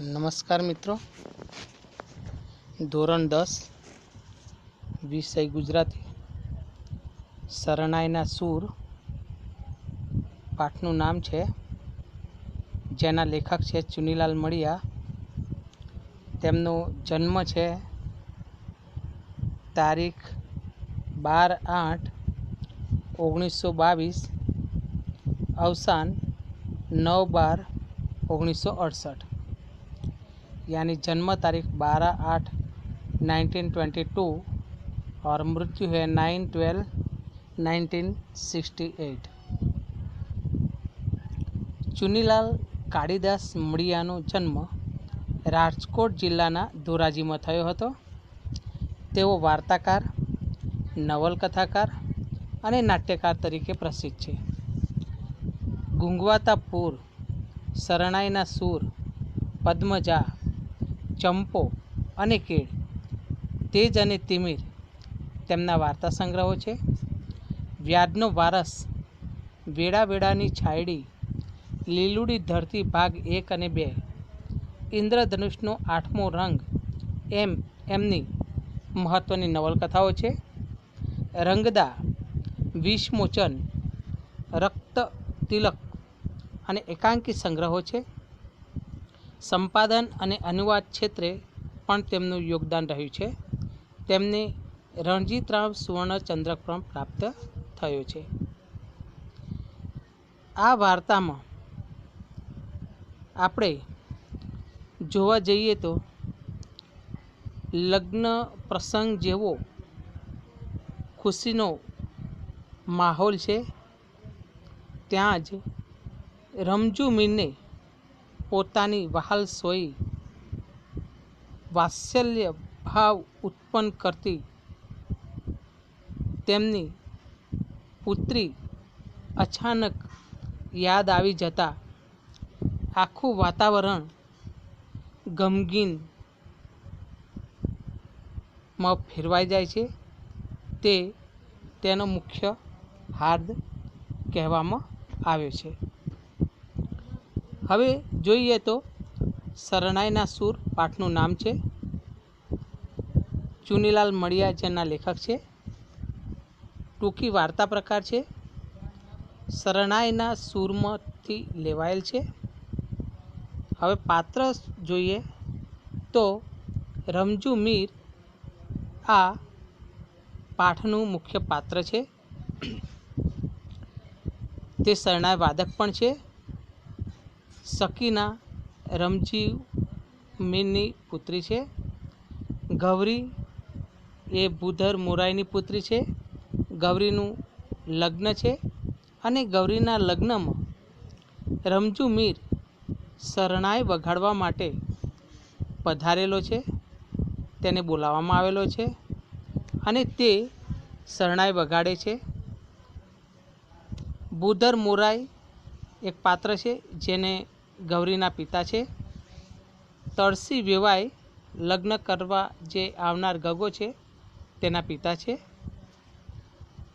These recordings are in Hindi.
નમસ્કાર મિત્રો, ધોરણ 10 વિષય ગુજરાતી શરણાઈના સૂર પાઠનું નામ છે, જેના લેખક છે ચુનીલાલ મડિયા. તેમનો જન્મ છે તારીખ 12/8/1922, अवसान 9/12/1968, यानी जन्म तारीख 12/8/1922 और मृत्यु है 9/12/1968. ચુનીલાલ કાળીદાસ મડિયાનો જન્મ રાજકોટ જિલ્લાના ધોરાજીમાં થયો હતો. તેઓ વાર્તાકાર, નવલકથાકાર અને નાટ્યકાર તરીકે પ્રસિદ્ધ છે. ગુંગવાતા પૂર, શરણાઈના સૂર, પદ્મજા, ચંપો અને કેળ, તેજ અને તિમિર તેમના વાર્તા સંગ્રહો છે. વ્યાધનો વારસ, વેડા વેડાની છાયડી, લીલુડી ધરતી ભાગ 1 અને 2, ઇન્દ્રધનુષનો 8મો રંગ એમની મહત્વની નવલકથાઓ છે. રંગદા, વિષમોચન, રક્ત તિલક અને એકાંકી સંગ્રહો છે. સંપાદન અને અનુવાદ ક્ષેત્રે પણ તેમનું યોગદાન રહ્યું છે. તેમને રણજીતરાવ સુવર્ણચંદ્રક પણ પ્રાપ્ત થયો છે. આ વાર્તામાં આપણે જોવા જઈએ તો લગ્ન પ્રસંગ જેવો ખુશીનો માહોલ છે. ત્યાં જ રમજુ મીરને પોતાની વહાલ સોઈ વાત્સલ્ય ભાવ ઉત્પન્ન કરતી તેમની પુત્રી અચાનક યાદ આવી જતા આખું વાતાવરણ ગમગીનમાં ફેરવાઈ જાય છે. તે તેનો મુખ્ય હાર્દ કહેવામાં આવ્યો છે. હવે જોઈએ તો શરણાઈના સૂર પાઠનું નામ છે. ચુનીલાલ મડિયા જેના લેખક છે. ટૂંકી વાર્તા પ્રકાર છે. શરણાઈના સૂરમાંથી લેવાયેલ છે. હવે પાત્ર જોઈએ તો રમજુ મીર આ પાઠનું મુખ્ય પાત્ર છે. તે શરણાઈ વાદક પણ છે. શકીના રમજી મીરની પુત્રી છે. ગૌરી એ ભૂધર મોરાઈની પુત્રી છે. ગૌરીનું લગ્ન છે અને ગૌરીના લગ્નમાં રમજુ મીર શરણાઈ વગાડવા માટે પધારેલો છે. તેને બોલાવવામાં આવેલો છે અને તે શરણાઈ વગાડે છે. ભૂધર મોરાઈ એક પાત્ર છે, જેને ગૌરીના પિતા છે. તળસી વેવાઈ લગ્ન કરવા જે આવનાર ગગો છે તેના પિતા છે.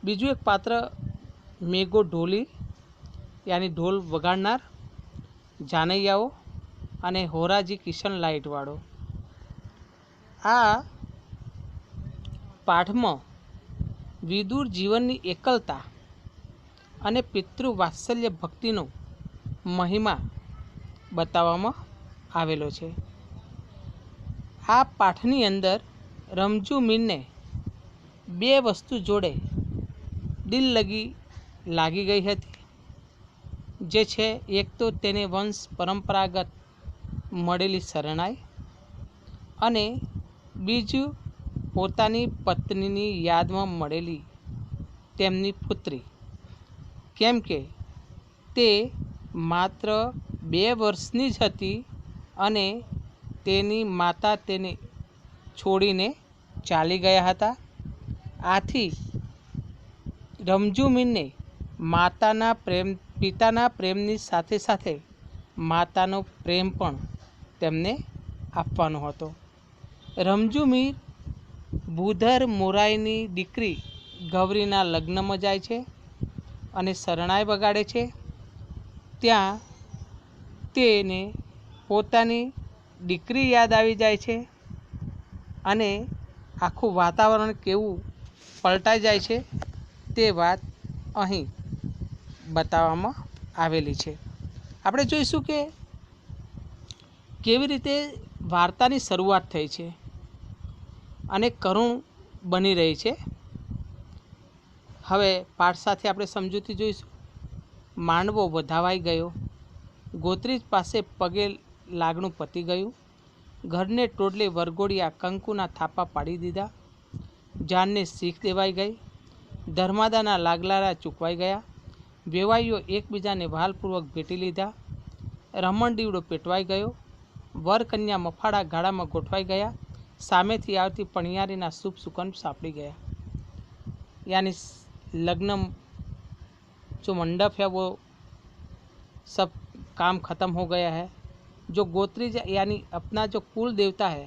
બીજું એક પાત્ર મેઘો ઢોલી, યાની ઢોલ વગાડનાર, જાનૈયાઓ અને હોરાજી કિશન લાઇટવાળો. આ પાઠમાં વિદુર જીવનની એકલતા અને પિતૃ વાત્સલ્ય ભક્તિનો મહિમા બતાવવામાં આવેલો છે. આ પાઠની અંદર રમજુ મીરને બે વસ્તુ જોડે દિલ લાગી ગઈ હતી, જે છે એક તો તેને વંશ પરંપરાગત મળેલી શરણાઈ અને બીજું પોતાની પત્નીની યાદમાં મળેલી તેમની પુત્રી. કેમ કે તે માત્ર 2 વર્ષની જ હતી અને તેની માતા તેને છોડીને ચાલી ગયા હતા. આથી રમજુ મીરને પિતાના પ્રેમની સાથે સાથે માતાનો પ્રેમ પણ તેમને આપવાનો હતો. રમજુ મીર ભૂધર મોરાઈની દીકરી ગૌરીના લગ્નમાં જાય છે અને શરણાઈ વગાડે છે. ત્યાં તેને પોતાની દીકરી યાદ આવી જાય છે અને આખું વાતાવરણ કેવું પલટાઈ જાય છે તે વાત અહીં બતાવવામાં આવેલી છે. આપણે જોઈશું કે કેવી રીતે વાર્તાની શરૂઆત થઈ છે અને કરુણ બની રહી છે. હવે પાઠ સાથે આપણે સમજૂતી જોઈશું. માંડવો વધાવાઈ ગયો, ગોત્રીજ પાસે પગે લાગણું પતી ગયું, ઘરને ટોડલે વરઘોડિયા કંકુના થાપા પાડી દીધા, જાનને શીખ દેવાઈ ગઈ, ધર્માદાના લાગલારા ચૂકવાઈ ગયા, વેવાઈઓ એકબીજાને વહાલપૂર્વક ભેટી લીધા, રમણ દીવડો પેટવાઈ ગયો, વર કન્યા મફાળા ગાળામાં ગોઠવાઈ ગયા, સામેથી આવતી પણિયારીના શુભ સુકન સાંપડી ગયા. यानी लग्न जो मंडप है वो सब काम ख़त्म हो गया है. जो गोत्री यानी अपना जो कुल देवता है,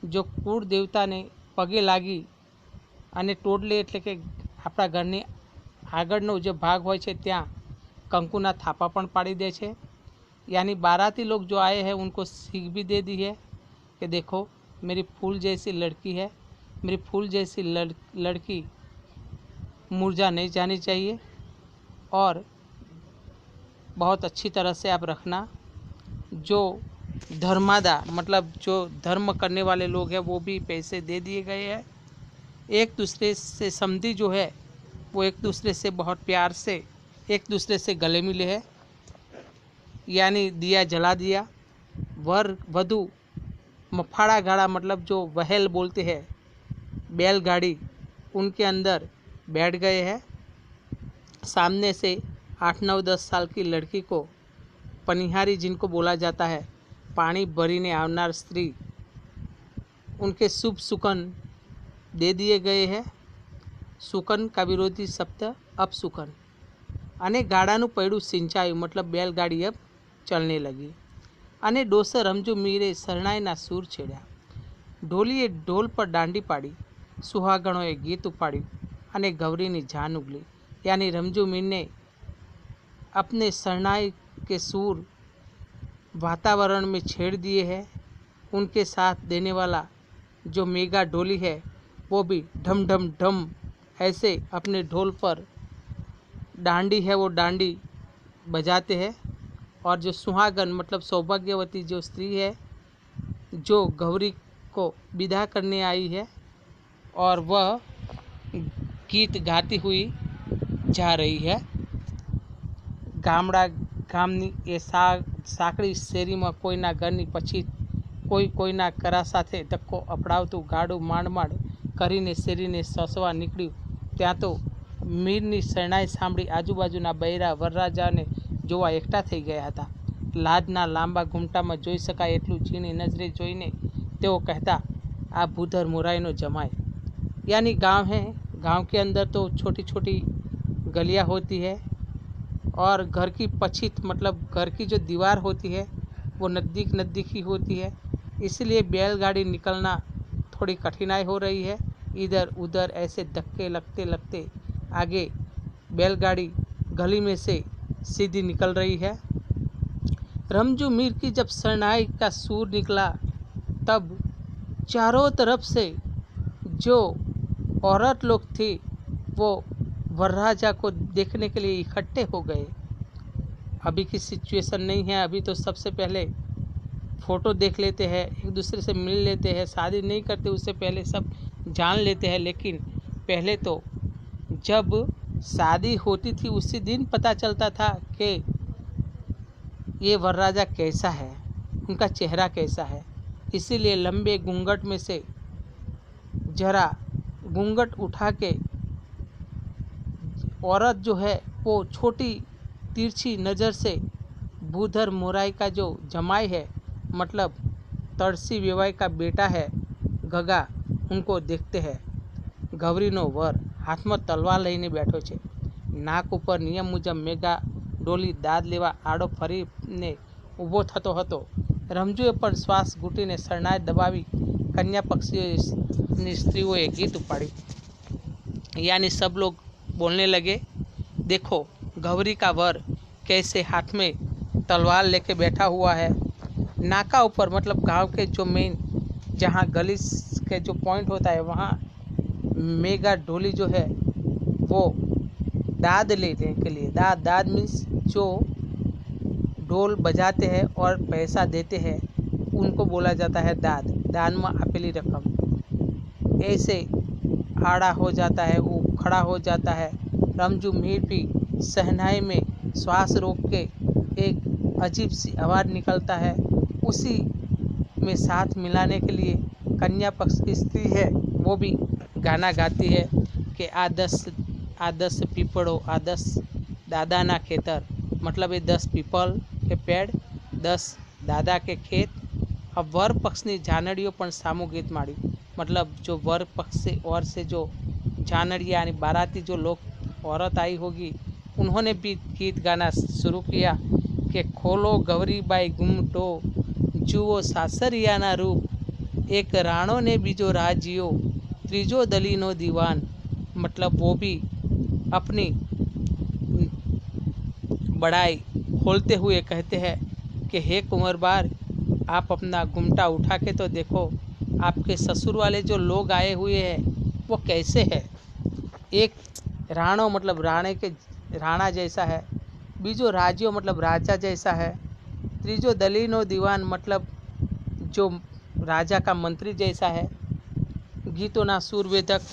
जो कुल देवताने पगे लागी અને ટોડલે એટલે કે આપણા ઘરની આગળનો જે ભાગ હોય છે ત્યાં કંકુના થાપા પણ પાડી દે છે. यानी बाराती लोग जो आए हैं उनको सीख भी दे दी है कि देखो मेरी फूल जैसी लड़की है, मेरी फूल जैसी लड़की मुरझा नहीं जानी चाहिए और बहुत अच्छी तरह से आप रखना. जो धर्मादा मतलब जो धर्म करने वाले लोग हैं वो भी पैसे दे दिए गए हैं. एक दूसरे से समधी जो है वो एक दूसरे से बहुत प्यार से एक दूसरे से गले मिले हैं. यानी दिया जला दिया. वर वधु मफाड़ा गाड़ा मतलब जो वहेल बोलते हैं बैलगाड़ी, उनके अंदर बैठ गए हैं. सामने से 8-9-10 साल की लड़की को पनिहारी जिनको बोला जाता है, पानी भरीने आवनार स्त्री, उनके शुभ सुकन दे दिए गए हैं. सुकन का विरोधी शब्द अपसुकन. અને ગાડાનું પૈડું સિંચાયું मतलब बैलगाड़ी अब चलने लगी. અને ડોસર રમજુ મીરે શરણાઈના સૂર છેડ્યા. ઢોલીએ ઢોલ પર દાંડી પાડી, સુહાગણોએ ગીત ઉપાડ્યું અને ગૌરીની જાન ઉગલી. यानी रमजू मीर ने अपने शरणाई के सूर वातावरण में छेड़ दिए हैं. उनके साथ देने वाला जो मेगा ढोली है वो भी ढम ढम ढम ऐसे अपने ढोल पर डांडी है वो डांडी बजाते हैं. और जो सुहागन मतलब सौभाग्यवती जो स्त्री है जो गौरी को विदा करने आई है और वह गीत गाती हुई जा रही है. ગામડા ગામની એ સાંકડી શેરીમાં કોઈના ઘરની પછી કોઈના કરા સાથે ધક્કો અપડાવતું ગાડું માંડ કરીને શેરીને સસવા નીકળ્યું. ત્યાં તો મીરની શરણાઈ સાંભળી આજુબાજુના બૈરા વરરાજાને જોવા એકઠા થઈ ગયા હતા. લાજના લાંબા ઘૂંટામાં જોઈ શકાય એટલું ઝીણી નજરે જોઈને તેઓ કહેતા, આ ભૂધર મોરાઈનો જમાય. यानी गांव है, गांव के अंदर तो छोटी छोटी गलियां होती है और घर की पछित मतलब घर की जो दीवार होती है वो नज़दीक ही होती है. इसलिए बैलगाड़ी निकलना थोड़ी कठिनाई हो रही है. इधर उधर ऐसे धक्के लगते आगे बैलगाड़ी गली में से सीधी निकल रही है. रमजू मीर की जब शरणाई का सूर निकला तब चारों तरफ से जो औरत लोग थी वो वरराजा को देखने के लिए इकट्ठे हो गए. अभी की सिचुएशन नहीं है, अभी तो सबसे पहले फ़ोटो देख लेते हैं, एक दूसरे से मिल लेते हैं, शादी नहीं करते उससे पहले सब जान लेते हैं. लेकिन पहले तो जब शादी होती थी उसी दिन पता चलता था कि ये वरराजा कैसा है, उनका चेहरा कैसा है. इसीलिए लंबे घूंघट में से जरा घूंघट उठा के औरत जो है वो छोटी तिरछी नज़र से भूधर मोराई का जो जमाई है मतलब तड़सी वेवाई का बेटा है गगा, उनको देखते हैं. गौरीनो वर हाथમાં તલવાર લઈને બેઠો છે. નાક ઉપર નિયમ મુજબ મેગા ડોલી દાદ લેવા આડો ફરીને ઊભો થતો હતો. રમજુએ પણ શ્વાસ ઘૂંટીને શરણાઈ દબાવી. कन्या पक्षी स्त्रियों गीत उपाड़ी. यानी सब लोग बोलने लगे, देखो गौरी का वर कैसे हाथ में तलवार लेके बैठा हुआ है नाका ऊपर मतलब गांव के जो मेन जहाँ गली के जो पॉइंट होता है वहाँ मेगा ढोली जो है वो दाद लेने के लिए, दाद मीन्स जो ढोल बजाते हैं और पैसा देते हैं उनको बोला जाता है दाद, दान में आपेली रकम। ऐसे आड़ा हो जाता है, वो खड़ा हो जाता है। रमजू मीर भी सहनाई में श्वास रोक के एक अजीब सी आवाज़ निकलता है। उसी में साथ मिलाने के लिए कन्या पक्ष की स्त्री है वो भी गाना गाती है कि आदस पीपड़ो आदस दादा ना खेतर, मतलब ये 10 पीपल के पेड़ 10 दादा के खेत। अब वर पक्षनी जानड़ियों पण सामू गीत माड़ी, मतलब जो वर पक्ष से और से जो जानड़िया यानी बाराती जो लोग औरत आई होगी उन्होंने भी गीत गाना शुरू किया कि खोलो गौरी बाई गुमटो जुओ सासरियाना रूप, एक राणो ने बीजो राजियो त्रीजो दलीनो दीवान। मतलब वो भी अपनी बड़ाई खोलते हुए कहते हैं कि हे कुंवरबार, आप अपना गुमटा उठा के तो देखो आपके ससुर वाले जो लोग आए हुए हैं वो कैसे है। एक राणो मतलब राणा जैसा है, बीजो राजियो मतलब राजा जैसा है, त्रीजो दलीनो दीवान मतलब जो राजा का मंत्री जैसा है। ગીતોના સુરવેદક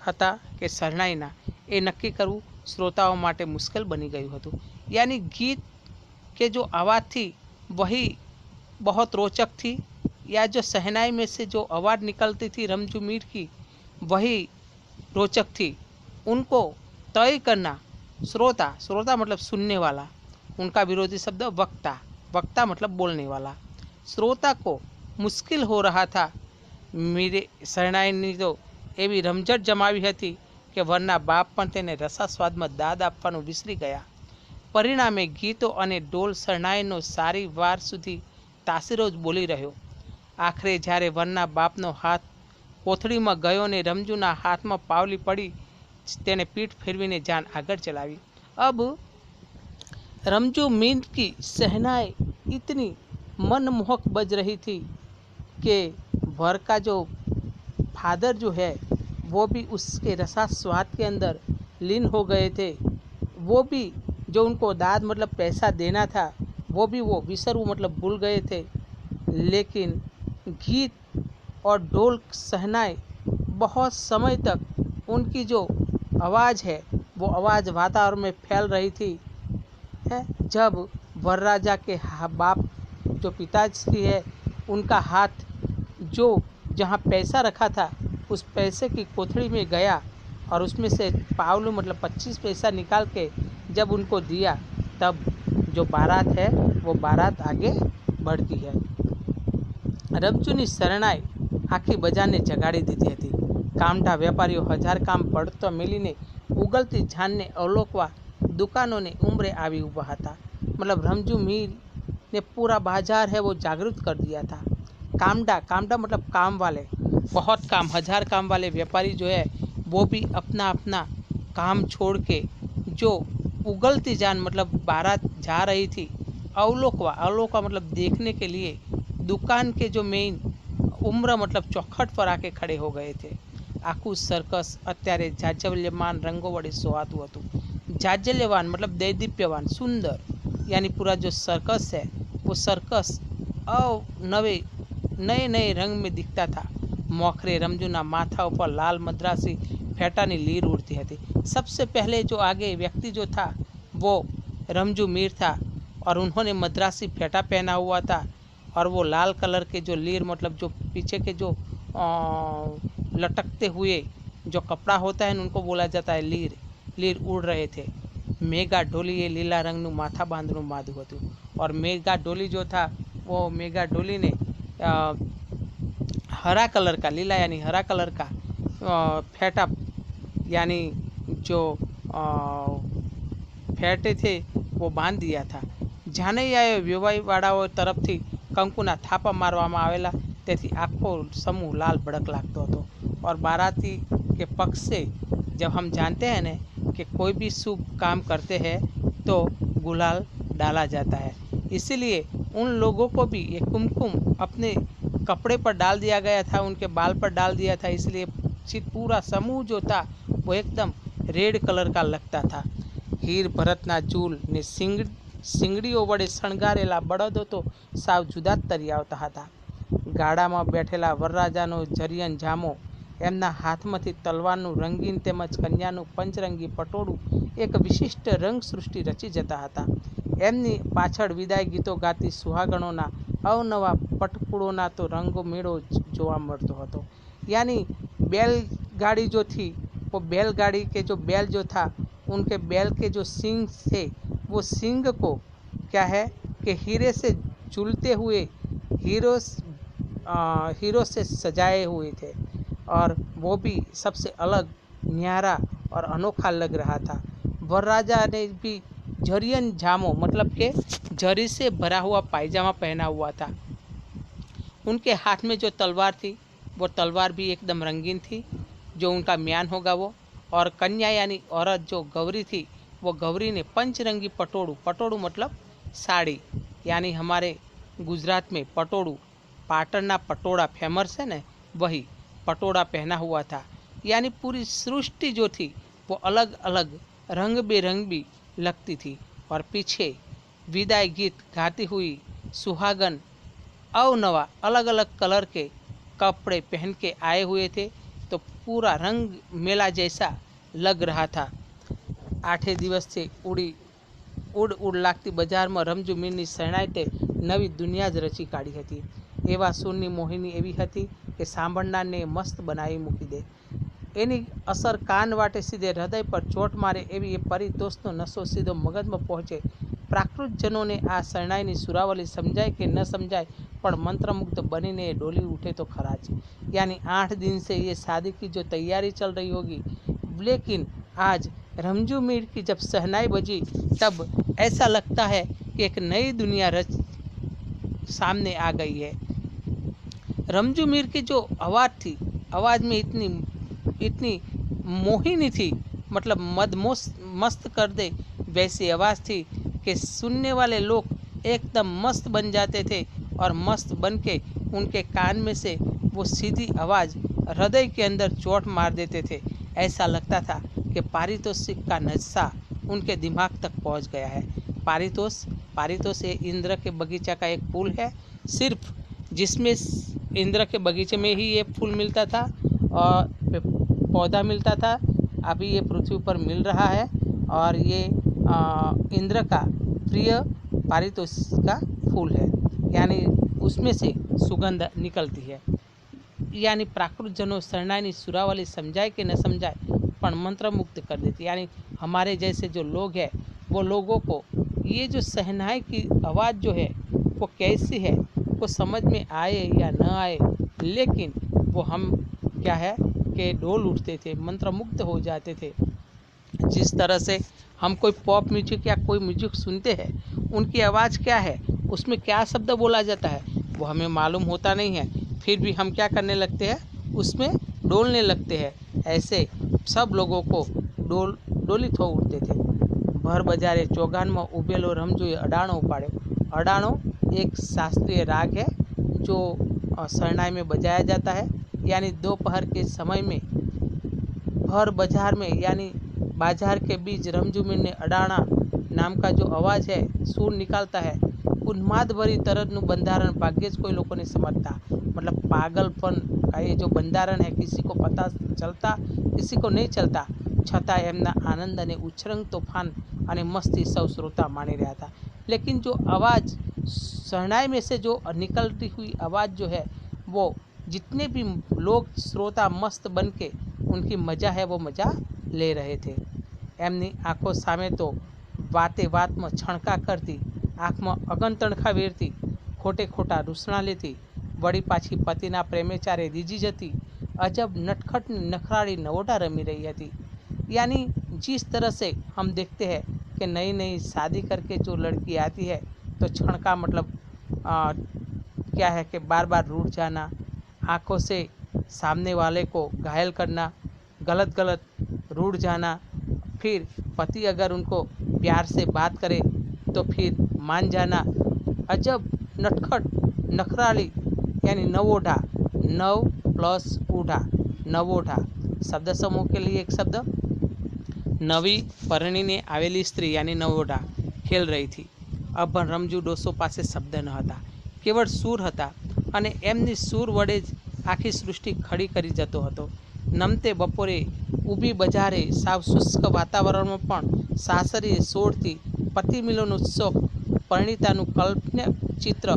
હતા કે શરણાઈના એ નક્કી કરવું શ્રોતાઓ માટે મુશ્કેલ બની ગયું હતું। यानी गीत के जो आवाज़ थी वही बहुत रोचक थी, या जो सहनाई में से जो आवाज़ निकलती थी रमजू मीर की वही रोचक थी। उनको तय करना श्रोता मतलब सुनने वाला, उनका विरोधी शब्द वक्ता मतलब बोलने वाला, श्रोता को मुश्किल हो रहा था। मेरे શરણાઈની તો એવી રમઝટ જમાવી હતી કે વરના બાપ પણ તેને રસાસ્વાદમાં દાદ આપવાનું વિસરી ગયા। પરિણામે ગીતો અને ડોલ શરણાઈનો સારી વાર સુધી તાસીરો જ બોલી રહ્યો। આખરે જ્યારે વરના બાપનો હાથ કોથળીમાં ગયો ને રમજૂના હાથમાં પાવલી પડી, તેને પીઠ ફેરવીને જાન આગળ ચલાવી। अब रमजू मीर की शहनाई इतनी मनमोहक बज रही थी कि वर का जो फादर जो है वो भी उसके रसास्वाद के अंदर लीन हो गए थे। वो भी जो उनको दाद मतलब पैसा देना था वो भी वो विसरू मतलब भूल गए थे। लेकिन गीत और ढोल सहनाई बहुत समय तक उनकी जो आवाज़ है वो आवाज़ वातावरण में फैल रही थी है। जब वरराजा के बाप जो पिताश्री है उनका हाथ जो जहाँ पैसा रखा था उस पैसे की कोथड़ी में गया और उसमें से पावलू मतलब 25 पैसा निकाल के जब उनको दिया, तब जो बारात है वो बारात आगे बढ़ती है। रमजूनी शरणाई आखी बजारने जगाड़ी दीधी थी। कामठा व्यापारीओ हजार काम पड़तो मेलीने उगलती झानने अवलोकवा दुकानों ने उम्रे आवी उभा हता। मतलब रमजू मीर ने पूरा बाजार है वो जागृत कर दिया था। कामडा मतलब काम वाले, बहुत काम, हजार काम वाले व्यापारी जो है वो भी अपना अपना काम छोड़ के जो उगलती जान मतलब बारात जा रही थी अवलोकवा मतलब देखने के लिए दुकान के जो मेन उम्र मतलब चौखट पर आके खड़े हो गए थे। आखू सर्कस अत्यारे जाज्जल्यमान रंगों वडे सोहातुं हतुं। जाज्जल्यवान मतलब दैदीप्यवान सुंदर, यानी पूरा जो सर्कस है वो सर्कस नए रंग में दिखता था। मोखरे रमजूना माथा पर लाल मद्रासी फेटानी लीर उड़ती थी। सबसे पहले जो आगे व्यक्ति जो था वो रमजू मीर था और उन्होंने मद्रासी फेटा पहना हुआ था और वो लाल कलर के जो लीर मतलब जो पीछे के जो लटकते हुए जो कपड़ा होता है उनको बोला जाता है लीर उड़ रहे थे। मेगा डोली ये लीला रंगनु माथा बांधनु माधु हतुं और मेगा डोली जो था वो मेगा डोली ने हरा कलर का, लीला यानी हरा कलर का फेटा यानी जो फेटे थे वो बांध दिया था। જાનૈયાએ વ્યવહારવાળાઓ તરફથી કંકુના થાપા મારવામાં આવેલા, તેથી આખો સમૂહ લાલ ભડક લાગતો હતો। और बाराती के पक्ष से जब हम जानते हैं न कि कोई भी शुभ काम करते हैं तो गुलाल डाला जाता है, इसीलिए उन लोगों को भी ये कुमकुम अपने कपड़े पर डाल दिया गया था, उनके बाल पर डाल दिया था, इसलिए पूरा समूह जो था वो एकदम रेड कलर का लगता था। हीर भरतना चूल ने सिंगડીઓ વડે શણગારેલા બળદો તો સાવ જુદા જ તરી આવતા હતા। ગાડામાં બેઠેલા વરરાજાનો જરિયન જામો, એમના હાથમાંથી તલવારનું રંગીન તેમજ કન્યાનું પંચરંગી પટોળું એક વિશિષ્ટ રંગ સૃષ્ટિ રચી જતા હતા। એમની પાછળ વિદાય ગીતો ગાતી સુહાગણોના અવનવા પટકુળોના તો રંગો મેળો જોવા મળતો હતો। यानी बैलगाड़ी जो थी वो बैलगाड़ी के जो बैल जो था, उनके बैल के जो सींग थे वो सींग को क्या है कि हीरे से झूलते हुए हीरो से सजाए हुए थे, और वो भी सबसे अलग न्यारा और अनोखा लग रहा था। वरराजा ने भी जरियन जामो मतलब के जरी से भरा हुआ पायजामा पहना हुआ था। उनके हाथ में जो तलवार थी वो तलवार भी एकदम रंगीन थी, जो उनका म्यान होगा वो। और कन्या यानी औरत जो गौरी थी, वो गौरी ने पंचरंगी पटोड़ू मतलब साड़ी, यानी हमारे गुजरात में पटोड़ू, पाटणना पटोड़ा फेमस है ना, वही पटोड़ा पहना हुआ था। यानी पूरी सृष्टि जो थी वो अलग अलग रंग बेरंगी लगती थी। और पीछे विदाई गीत गाती हुई सुहागन अवनवा अलग अलग कलर के कपड़े पहन के आए हुए थे, तो पूरा रंग मेला जैसा लग रहा था। 8 दिवस से उड़ लागती बजार में रमजू मीરની શરણાઈ नवी दुनिया ज रची काढ़ी हती। एवा सूરની मोहिनी एवी हती कि सांभळनारने मस्त बनावी मूकी दे। एनी असर कान वाटे सीधे हृदय पर चोट मारे एवी ए परितोषनो नशो सीधो मगज में पहुँचे। प्राकृतजनों ने आ शरणाईनी सुरावली समझाय कि न समझाय, पर मंत्रमुग्ध बनीने डोली उठे तो खराज। यानी 8 दिन से ये शादी की जो तैयारी चल रही होगी, लेकिन आज रमजू मीर की जब शहनाई बजी तब ऐसा लगता है कि एक नई दुनिया सामने आ गई है। रमजू मीर की जो आवाज़ थी, आवाज़ में इतनी मोहिनी थी, मतलब मस्त कर दे वैसी आवाज़ थी कि सुनने वाले लोग एकदम मस्त बन जाते थे, और मस्त बन के उनके कान में से वो सीधी आवाज़ हृदय के अंदर चोट मार देते थे। ऐसा लगता था कि पारितोषिक का नशा उनके दिमाग तक पहुंच गया है। पारितोष ये इंद्र के बगीचा का एक फूल है, सिर्फ जिसमें इंद्र के बगीचे में ही ये फूल मिलता था और पौधा मिलता था। अभी ये पृथ्वी पर मिल रहा है, और ये इंद्र का प्रिय पारितोष का फूल है, यानी उसमें से सुगंध निकलती है। यानी प्राकृतजनों शरणाईनी सुरावली समझाए कि न समझाए, पर मंत्र मुक्त कर देती। यानी हमारे जैसे जो लोग हैं वो लोगों को ये जो शहनाई की आवाज़ जो है वो कैसी है वो समझ में आए या न आए, लेकिन वो हम क्या है कि डोल उठते थे, मंत्रमुग्ध हो जाते थे। जिस तरह से हम कोई पॉप म्यूजिक या कोई म्यूजिक सुनते हैं, उनकी आवाज़ क्या है, उसमें क्या शब्द बोला जाता है वो हमें मालूम होता नहीं है, फिर भी हम क्या करने लगते हैं, उसमें डोलने लगते हैं। ऐसे सब लोगों को डोलित हो उठते थे। भर बजारे चौगान में उभेलो रमजूए अडाणो उपाड़्यो। अडाणो एक शास्त्रीय राग है जो शरणाई में बजाया जाता है। यानी दोपहर के समय में भर बाजार में यानी बाजार के बीच रमजूमीर ने अडाणा नाम का जो आवाज़ है, सुर निकालता है, उन्माद भरी तरह बंधारण भाग्य कोई लोगों ने समझता। मतलब पागलपन का ये जो बंधारण है, किसी को पता चलता किसी को नहीं चलता, छतां एमना आनंद अने उछरंग तोफान अने मस्ती सौ श्रोता माणी रह्या था। लेकिन जो आवाज़ शरणाई में से जो निकलती हुई आवाज़ जो है, वो जितने भी लोग श्रोता मस्त बन के उनकी मज़ा है वो मज़ा ले रहे थे। एमनी आँखों सामे तो वाते वात में छणका करती, आँख में अगन तणखा वेरती, खोटे खोटा रूसणा लेती, वड़ी पाछी पतिना प्रेमेचारे दीजी जती, अजब नटखट नखराड़ी नवोटा रमी रही थी। यानी जिस तरह से हम देखते हैं कि नई नई शादी करके जो लड़की आती है तो छणका मतलब क्या है कि बार बार रूठ जाना, आँखों से सामने वाले को घायल करना, गलत रूठ जाना, फिर पति अगर उनको प्यार से बात करे तो फिर मान जाना, अजब નટખટ નખરાળી यानी नवोढ़ा, नव प्लस ओढ़ा, नवोढ़ा। शब्द समूह के लिए एक शब्द, नवी परણીને આવેલી સ્ત્રી यानी नवोढ़ा ખેલ રહી थी। અભણ રમજુ ડોસો પાસે શબ્દ ન હતા, કેવળ સૂર હતા અને એમની સૂર વડે જ આખી સૃષ્ટિ ખડી કરી જતો હતો। નમતે બપોરે ઊભી બજારે સાવ શુષ્ક વાતાવરણમાં પણ સાસરીએ સોળથી પતિ મિલનનો ઉત્સવ પરિણીતાનું કલ્પના ચિત્ર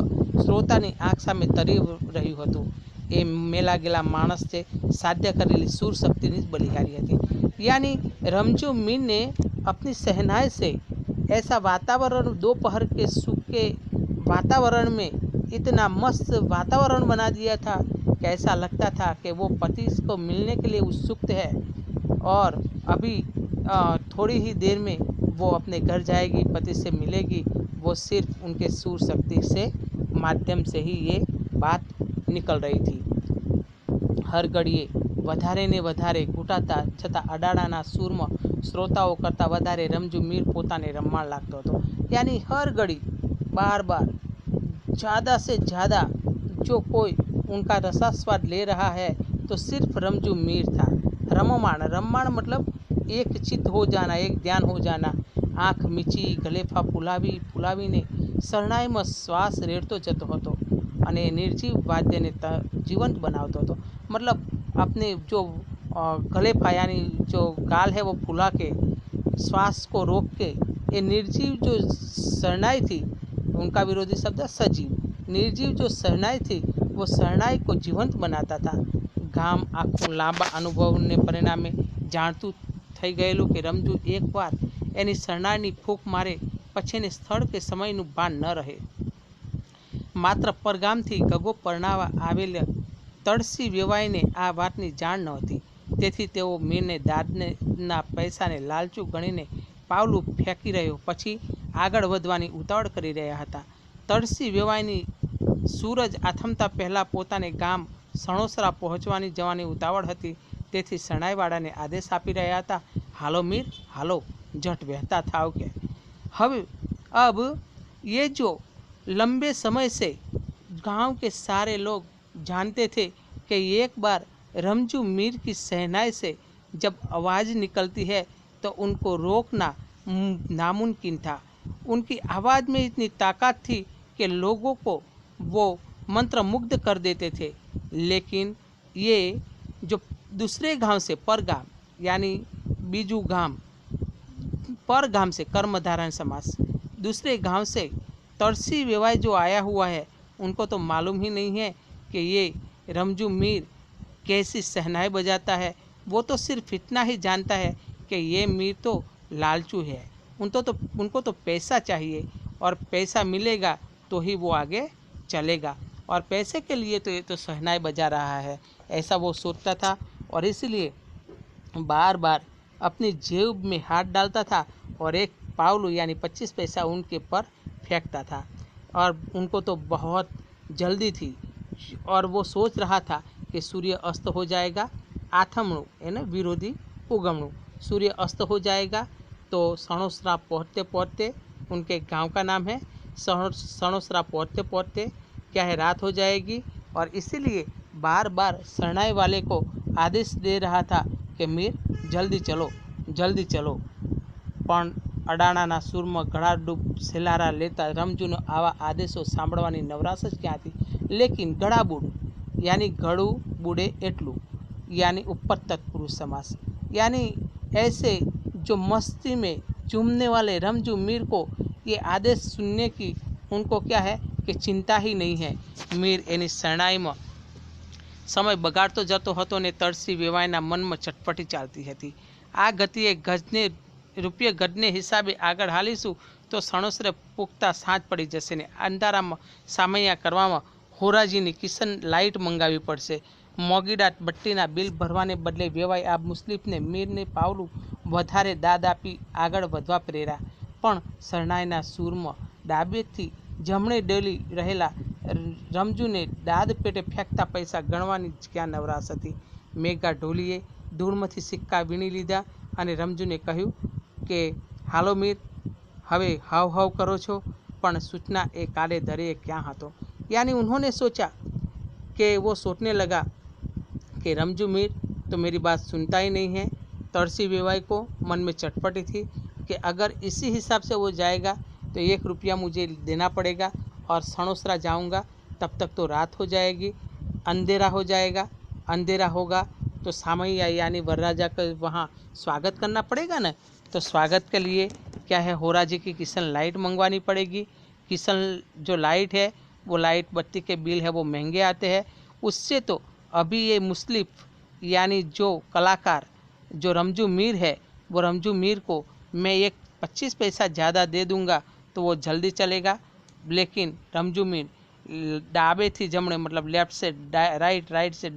શ્રોતાની આંખ સામે તરી રહ્યું હતું। એ મેલા ગેલા માણસ જે સાધ્ય करेली सूर शक्ति की बलिहारी थी। यानी रमजू मीर ने अपनी सहनाई से ऐसा वातावरण दोपहर के सूखे वातावरण में इतना मस्त वातावरण बना दिया था कि ऐसा लगता था कि वो पति को मिलने के लिए उत्सुक है और अभी थोड़ी ही देर में वो अपने घर जाएगी, पति से मिलेगी। वो सिर्फ उनके सूर शक्ति से माध्यम से ही ये बात निकल रही थी। हर घड़िए વધારે ને વધારે ઘૂંટાતા છતાં અડાડાના સૂરમાં શ્રોતાઓ કરતાં વધારે રમજુ મીર પોતાને રમવા લાગતો હતો। यानी हर घड़ी बार बार ज़्यादा से ज़्यादा जो कोई उनका रसास्वाद ले रहा है तो सिर्फ रमजू मीर था। रममाण, रममाण मतलब एक चित्त हो जाना, एक ध्यान हो जाना। आँख મીચી ગલેફા ફુલાવીને શરણાઈમાં શ્વાસ રેડતો જતો હતો અને निर्जीव वाद्यને जीवंत बनावतो હતો। मतलब अपने जो गलेफा यानी जो गाल है वो फुला के श्वास को रोक के ये निर्जीव जो शरणाई थी, उनका विरोधी शब्द सजीव, निर्जीव जो शरणाई थी वो शरणाई को जीवंत बनाता था। गाम आखું લાંબા અનુભવને પરિણામે જાણતું થઈ ગયેલું કે રમજુ એકવાર એની શરણાઈની ફૂંક મારે પછી એને સ્થળ કે સમયનું ભાન ન રહે। માત્ર પરગામથી ગગો પરણાવા આવેલ તળસી વેવાઈને આ વાતની જાણ નહોતી, તેથી તેઓ મીરને દાદના પૈસાને લાલચું ગણીને પાવલું ફેંકી રહ્યો પછી આગળ વધવાની ઉતાવળ કરી રહ્યા હતા। તળસી વેવાઈની સૂરજ આથમતા પહેલાં પોતાને ગામ સણોસરા પહોંચવાની જવાની ઉતાવળ હતી, તેથી શરણાઈવાળાને આદેશ આપી રહ્યા હતા, હાલો મીર હાલો, झट बहता था के अब ये जो लंबे समय से गांव के सारे लोग जानते थे कि एक बार रमजू मीर की सहनाई से जब आवाज़ निकलती है तो उनको रोकना नामुमकिन था। उनकी आवाज़ में इतनी ताकत थी कि लोगों को वो मंत्रमुग्ध कर देते थे। लेकिन ये जो दूसरे गांव से परगाम यानी बीजू गांव, पर गांव से कर्मधारण समास, दूसरे गांव से तड़सी वेवाई जो आया हुआ है उनको तो मालूम ही नहीं है कि ये रमजू मीर कैसी सहनाई बजाता है। वो तो सिर्फ इतना ही जानता है कि ये मीर तो लालचू है, उनको तो पैसा चाहिए और पैसा मिलेगा तो ही वो आगे चलेगा और पैसे के लिए तो ये तो सहनाई बजा रहा है, ऐसा वो सोचता था। और इसलिए बार बार अपनी जेब में हाथ डालता था और एक पावलू यानी 25 पैसा उनके पर फेंकता था। और उनको तो बहुत जल्दी थी और वो सोच रहा था कि सूर्य अस्त हो जाएगा, आथमणु यानी विरोधी उगमणु, सूर्य अस्त हो जाएगा तो सणोसरा पहुँचते पहुँचते, उनके गांव का नाम है सणोसरा पहुँचते पहुँचते क्या है रात हो जाएगी। और इसीलिए बार बार शरणाई वाले को आदेश दे रहा था कि मीर जल्दी चलो जल्दी चलो। પણ અડાણાના સૂરમાં ગળાડૂબ સેલારા લેતા રમજૂનો આવા આદેશો સાંભળવાની નવરાશ જ ક્યાં હતી। લેકિન ગળાબૂડ यानी गड़ू बूढ़े एटलू यानी ऊपर तत्पुरुष समास, यानी ऐसे जो मस्ती में चूमने वाले रमजू मीर को ये आदेश सुनने की उनको क्या है कि चिंता ही नहीं है। मीर एनी शरणाईમાં समय बगाड़तो जतो હતો ने તળસી વેવાઈના મનમાં ચટપટી ચાલતી હતી। આ ગતિએ ગજને રૂપિયા ગઢને હિસાબે આગળ હાલીશું તો સણોસરે પૂગતા સાંજ પડી જશે ને અંધારામાં સામૈયા કરવામાં હોરાજીની કિશન લાઇટ મંગાવી પડશે। મોગીડાટ બટ્ટીના બિલ ભરવાને બદલે વેવાઈ આ મુસ્લિફને મીરને પાવલું વધારે દાદ આપી આગળ વધવા પ્રેર્યા। પણ શરણાઈના સૂરમાં ડાબેથી જમણે ડોલી રહેલા રમજૂને દાદ પેટે ફેંકતા પૈસા ગણવાની ક્યાં નવરાશ હતી। મેઘા ઢોલીએ ધૂળમાંથી સિક્કા વીણી લીધા અને રમજૂને કહ્યું કે હાલો મીર, હવે હાવ હાવ કરો છો, पण सूचना ए काले दरिये क्या हाथों। यानी उन्होंने सोचा कि वो सोचने लगा कि रमजू मीर तो मेरी बात सुनता ही नहीं है। तरसी बेवाई को मन में चटपटी थी कि अगर इसी हिसाब से वो जाएगा तो 1 रुपया मुझे देना पड़ेगा और सणोसरा जाऊंगा, तब तक तो रात हो जाएगी, अंधेरा हो जाएगा। अंधेरा होगा तो सामैया यानी वरराजा का वहाँ स्वागत करना पड़ेगा ना। तो स्वागत के लिए क्या है, होरा जी की किशन लाइट मंगवानी पड़ेगी। किशन जो लाइट है वो लाइट बत्ती के बिल है वो महंगे आते हैं। उससे तो अभी ये मुस्लिफ यानी जो कलाकार जो रमजू मीर है, वो रमजू मीर को मैं एक 25 पैसा ज़्यादा दे दूंगा तो वो जल्दी चलेगा। लेकिन रमजू मीर डाबे थी जमणे मतलब लेफ्ट से राइट, राइट से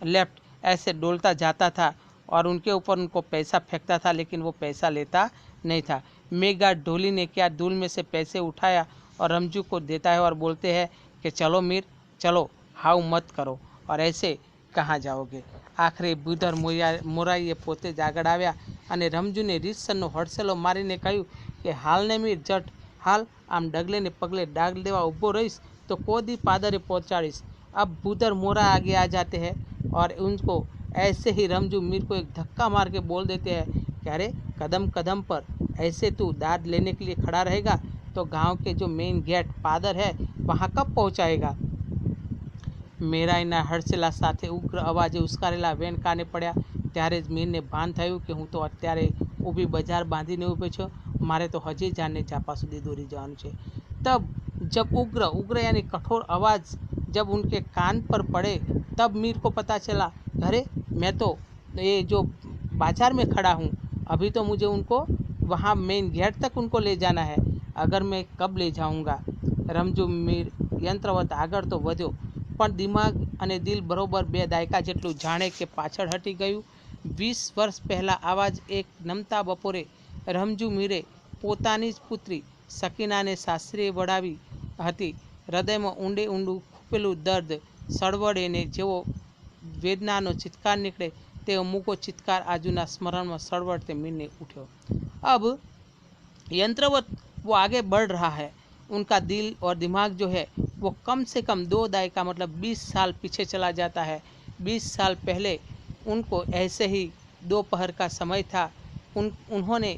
लेफ्ट ऐसे डोलता जाता था और उनके ऊपर उनको पैसा फेंकता था, लेकिन वो पैसा लेता नहीं था। मेगा ढोली ने क्या दूल में से पैसे उठाया और रमजू को देता है और बोलते हैं कि चलो मीर चलो, हाउ मत करो और ऐसे कहाँ जाओगे। आखिरे બુધર મોરાઈએ પોતે જ આગળ આવ્યા અને રમજુને રીતસરનો હડસેલો મારીને કહ્યું કે હાલને મીર જટ હાલ, આમ ડગલે ને પગલે डाग देवा ऊभो रहीश तो कोदी पादरे पहुँचाड़ीश। अब बूदर मोरा आगे आ जाते हैं और उनको ऐसे ही रमजू मीर को एक धक्का मार के बोल देते हैं कि अरे कदम कदम पर ऐसे तू दाद लेने के लिए खड़ा रहेगा तो गांव के जो मेन गेट पादर है वहाँ कब पहुँचाएगा। મેરાઈના હડસેલા સાથે ઉગ્ર અવાજે ઉશ્કારેલા વેણ કાને પડ્યા ત્યારે જ મીરને ભાન થયું કે હું તો અત્યારે ઊભી બજાર બાંધીને ઊભો છું, મારે તો હજી જાનને ચાપા સુધી દોરી જવાનું છે। तब जब उग्र यानी कठोर आवाज़ जब उनके कान पर पड़े तब मीर को पता चला, अरे मैं तो ये जो बाजार में खड़ा हूँ, अभी तो मुझे उनको वहाँ मेन गेट तक उनको ले जाना है, अगर मैं कब ले जाऊँगा। रमजू मीर यंत्रवत આગળ તો વધ્યો પણ દિમાગ અને દિલ બરોબર 2 દાયકા જેટલું જાણે કે પાછળ હટી ગયું। 20 વર્ષ પહેલાં આવા જ એક નમતા બપોરે રમજુ મીરે પોતાની જ પુત્રી સકીનાને સાસરીએ વળાવી હતી। હૃદયમાં ઊંડે ઊંડું ખૂપેલું દર્દ સળવળે ને જેવો વેદનાનો ચિત્કાર નીકળે તેવો મૂકો ચિત્કાર આજુના સ્મરણમાં સળવળતે મીરને ઉઠ્યો। अब यंत्रवत वो आगे बढ़ रहा है, उनका दिल और दिमाग जो है वो कम से कम 2 दायका मतलब 20 साल पीछे चला जाता है। 20 साल पहले उनको ऐसे ही दोपहर का समय था। उन्होंने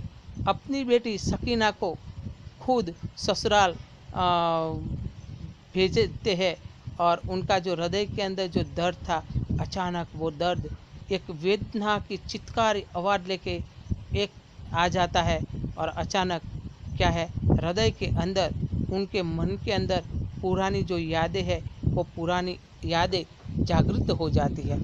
अपनी बेटी सकीना को खुद ससुराल भेजते हैं और उनका जो हृदय के अंदर जो दर्द था, अचानक वो दर्द एक वेदना की चित्कार आवाज़ लेके एक आ जाता है और अचानक क्या है, हृदय के अंदर उनके मन के अंदर पुरानी जो यादें है वो पुरानी यादें जागृत हो जाती है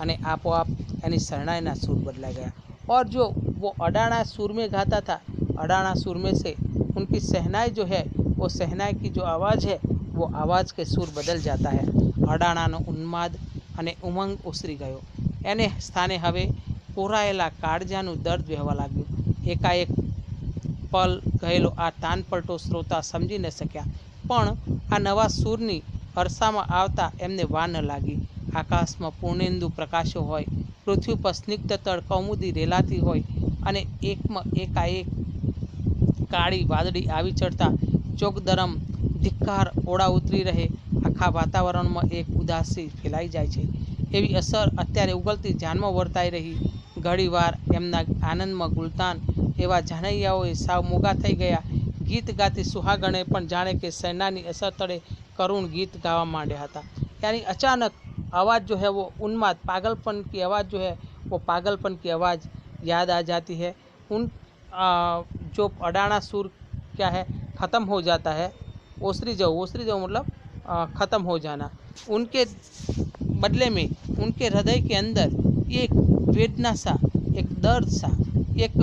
અને આપોઆપ એની શરણાઈના सूर बदला गया। और जो वो अडाना सुर में गाता था, अडाना सुर में से उनकी सहनाई जो है वो सहनाई की जो आवाज़ है वो आवाज़ के सुर बदल जाता है। अडाणानो उन्माद અને ઉમંગ ઉસરી ગયો, એને સ્થાને હવે કોરાયેલા કાળજાનું દર્દ વહેવા લાગ્યું। એકાએક પલ ગયેલો આ તાન પલટો શ્રોતા સમજી ન શક્યા, પણ આ નવા સૂરની અરસામાં આવતા એમને વાર ન લાગી। આકાશમાં પૂર્ણેન્દુ પ્રકાશો હોય, પૃથ્વી પર સ્નિગ્ધતળ કૌમુદી રેલાતી હોય અને એકાએક કાળી વાદળી આવી ચડતા ચોકદરમ ધિક્કાર ઓળા ઉતરી રહે, આખા વાતાવરણમાં એક ઉદાસી ફેલાઈ જાય છે। એવી અસર અત્યારે ઉગલતી જાનમાં વર્તાઈ રહી। ઘડીવાર એમના આનંદમાં ગુલતાન એવા જાનૈયાઓએ સાવ મોગા થઈ ગયા। ગીત ગાતી સુહાગણે પણ જાણે કે સેનાની અસર તળે કરુણ ગીત ગાવા માંડ્યા હતા। यानी अचानक आवाज़ जो है वो उन्माद पागलपन की आवाज़ जो है वो पागलपन की आवाज़ याद आ जाती है। उन जो अडाना सुर क्या है ख़त्म हो जाता है, ओसरी जाओ मतलब ख़त्म हो जाना। उनके बदले में उनके हृदय के अंदर एक वेदना सा, एक दर्द सा, एक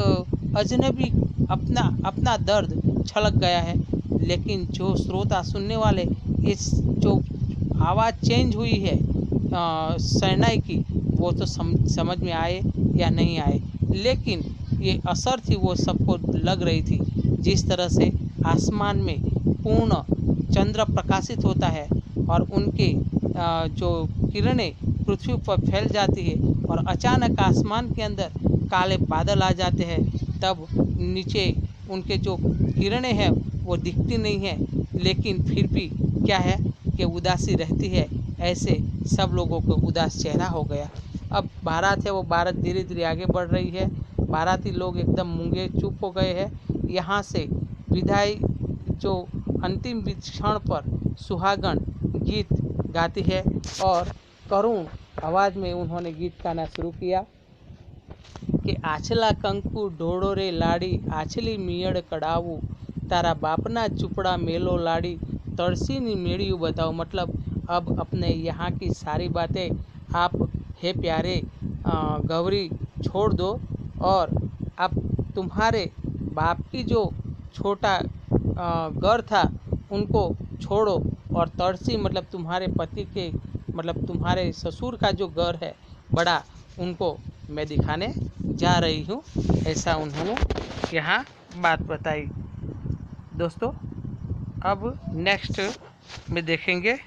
अजनबी अपना दर्द छलक गया है। लेकिन जो श्रोता सुनने वाले इस जो आवाज़ चेंज हुई है शहनाई की, वो तो समझ में आए या नहीं आए, लेकिन ये असर थी वो सबको लग रही थी। जिस तरह से आसमान में पूर्ण चंद्र प्रकाशित होता है और उनके जो किरणें पृथ्वी पर फैल जाती है और अचानक आसमान के अंदर काले बादल आ जाते हैं, तब नीचे उनके जो किरणें हैं वो दिखती नहीं है, लेकिन फिर भी क्या है कि उदासी रहती है। ऐसे सब लोगों को उदास चेहरा हो गया। अब बारात है वो बारात धीरे धीरे आगे बढ़ रही है। बाराती लोग एकदम मूंगे चुप हो गए हैं। यहाँ से विदाई जो अंतिम क्षण पर सुहागन गीत गाती है और करुण आवाज़ में उन्होंने गीत गाना शुरू किया कि आछला कंकु ढोड़ो रे लाड़ी, आछली मियड़ कड़ावू, तारा बापना चुपड़ा मेलो लाड़ी, तड़सी नी मेड़ियों बताओ। मतलब अब अपने यहाँ की सारी बातें आप हे प्यारे गौरी छोड़ दो और अब तुम्हारे बाप की जो छोटा घर था उनको छोड़ो और तड़सी मतलब तुम्हारे पति के मतलब तुम्हारे ससुर का जो घर है बड़ा, उनको मैं दिखाने जा रही हूँ। ऐसा उन्होंने यहाँ बात बताई। दोस्तों अब नेक्स्ट में देखेंगे